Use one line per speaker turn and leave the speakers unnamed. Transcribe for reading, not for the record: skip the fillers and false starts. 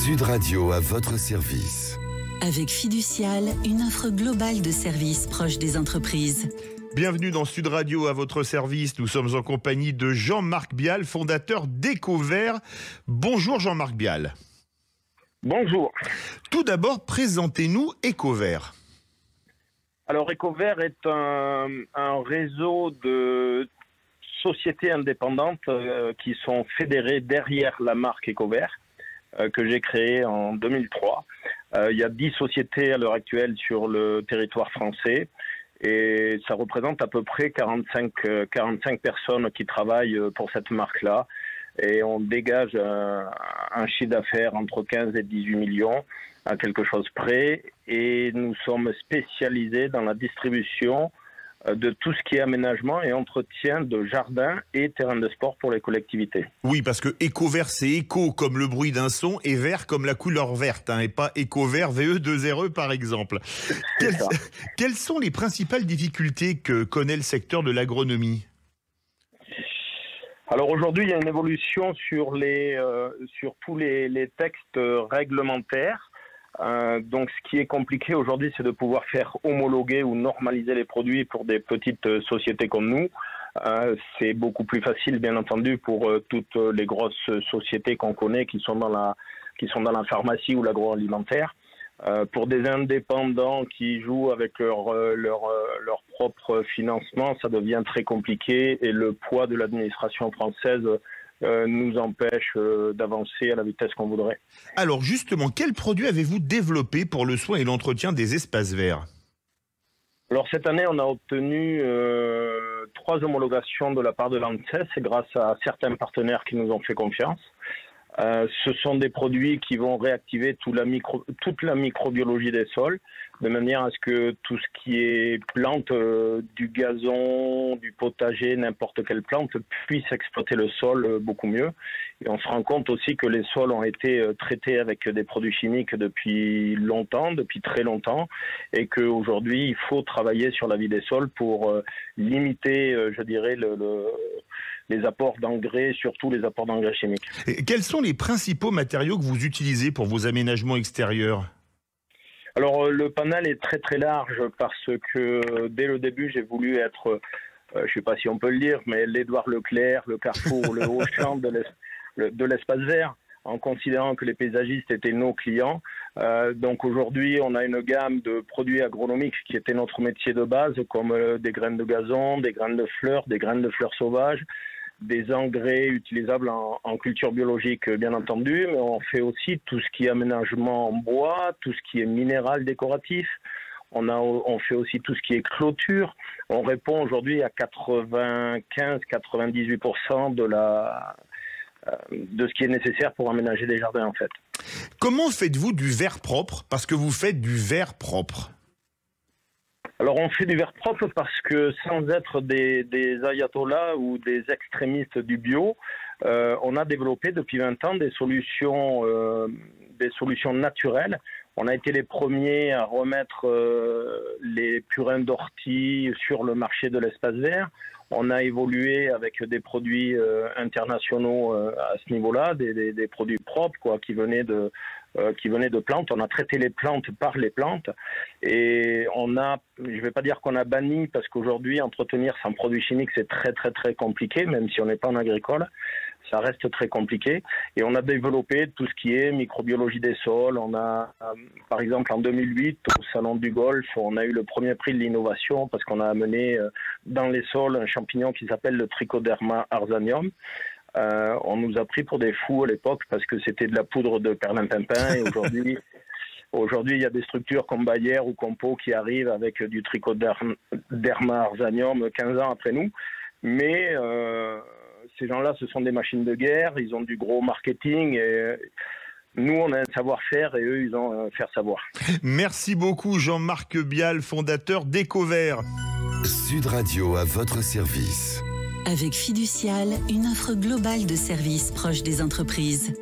Sud Radio à votre service.
Avec Fiducial, une offre globale de services proche des entreprises.
Bienvenue dans Sud Radio à votre service. Nous sommes en compagnie de Jean-Marc Bial, fondateur d'Ecovert. Bonjour Jean-Marc Bial.
Bonjour.
Tout d'abord, présentez-nous Ecovert.
Alors Ecovert est un réseau de sociétés indépendantes qui sont fédérées derrière la marque Ecovert que j'ai créée en 2003. Il y a 10 sociétés à l'heure actuelle sur le territoire français et ça représente à peu près 45 personnes qui travaillent pour cette marque-là. Et on dégage un chiffre d'affaires entre 15 et 18 millions à quelque chose près. Et nous sommes spécialisés dans la distribution de tout ce qui est aménagement et entretien de jardins et terrains de sport pour les collectivités.
Oui, parce que Ecovert, c'est éco comme le bruit d'un son et vert comme la couleur verte, et pas Ecovert VE2RE par exemple. Quelles sont les principales difficultés que connaît le secteur de l'agronomie ?
Alors aujourd'hui, il y a une évolution sur tous les textes réglementaires. Donc ce qui est compliqué aujourd'hui, c'est de pouvoir faire homologuer ou normaliser les produits pour des petites sociétés comme nous. C'est beaucoup plus facile, bien entendu, pour toutes les grosses sociétés qu'on connaît qui sont dans la pharmacie ou l'agroalimentaire. Pour des indépendants qui jouent avec leur propre financement, ça devient très compliqué et le poids de l'administration française nous empêche d'avancer à la vitesse qu'on voudrait.
Alors justement, quels produits avez-vous développé pour le soin et l'entretien des espaces verts ?
Alors cette année, on a obtenu 3 homologations de la part de l'ANSES grâce à certains partenaires qui nous ont fait confiance. Ce sont des produits qui vont réactiver toute la microbiologie des sols, de manière à ce que tout ce qui est plante, du gazon, du potager, n'importe quelle plante, puisse exploiter le sol beaucoup mieux. Et on se rend compte aussi que les sols ont été traités avec des produits chimiques depuis très longtemps, et qu'aujourd'hui, il faut travailler sur la vie des sols pour limiter, je dirais, les apports d'engrais, surtout les apports d'engrais chimiques.
Et quels sont les principaux matériaux que vous utilisez pour vos aménagements extérieurs ?
Alors le panel est très très large parce que dès le début j'ai voulu être, je ne sais pas si on peut le dire, mais l'Édouard Leclerc, le Carrefour, le Auchan de l'espace vert, en considérant que les paysagistes étaient nos clients. Donc aujourd'hui, on a une gamme de produits agronomiques qui était notre métier de base, comme des graines de gazon, des graines de fleurs sauvages, des engrais utilisables en culture biologique, bien entendu, mais on fait aussi tout ce qui est aménagement en bois, tout ce qui est minéral décoratif. On fait aussi tout ce qui est clôture. On répond aujourd'hui à 95-98% de ce qui est nécessaire pour aménager des jardins, en fait.
Comment faites-vous du verre propre ? Parce que vous faites du verre propre.
Alors on fait du verre propre parce que sans être des ayatollahs ou des extrémistes du bio, on a développé depuis 20 ans des solutions naturelles. On a été les premiers à remettre les purins d'ortie sur le marché de l'espace vert. On a évolué avec des produits internationaux à ce niveau-là, des produits propres qui venaient de plantes. On a traité les plantes par les plantes et je ne vais pas dire qu'on a banni parce qu'aujourd'hui entretenir sans produits chimiques c'est très très très compliqué, même si on n'est pas en agricole. Ça reste très compliqué et on a développé tout ce qui est microbiologie des sols. On a, par exemple, en 2008, au Salon du Golfe, on a eu le premier prix de l'innovation parce qu'on a amené dans les sols un champignon qui s'appelle le Trichoderma arzanium. On nous a pris pour des fous à l'époque parce que c'était de la poudre de perlimpinpin et aujourd'hui, il y a des structures comme Bayer ou Compo qui arrivent avec du Trichoderma arzanium 15 ans après nous. Mais ces gens-là, ce sont des machines de guerre, ils ont du gros marketing et nous, on a un savoir-faire et eux, ils ont un faire-savoir.
Merci beaucoup Jean-Marc Bial, fondateur d'Ecovert.
Sud Radio à votre service.
Avec Fiducial, une offre globale de services proche des entreprises.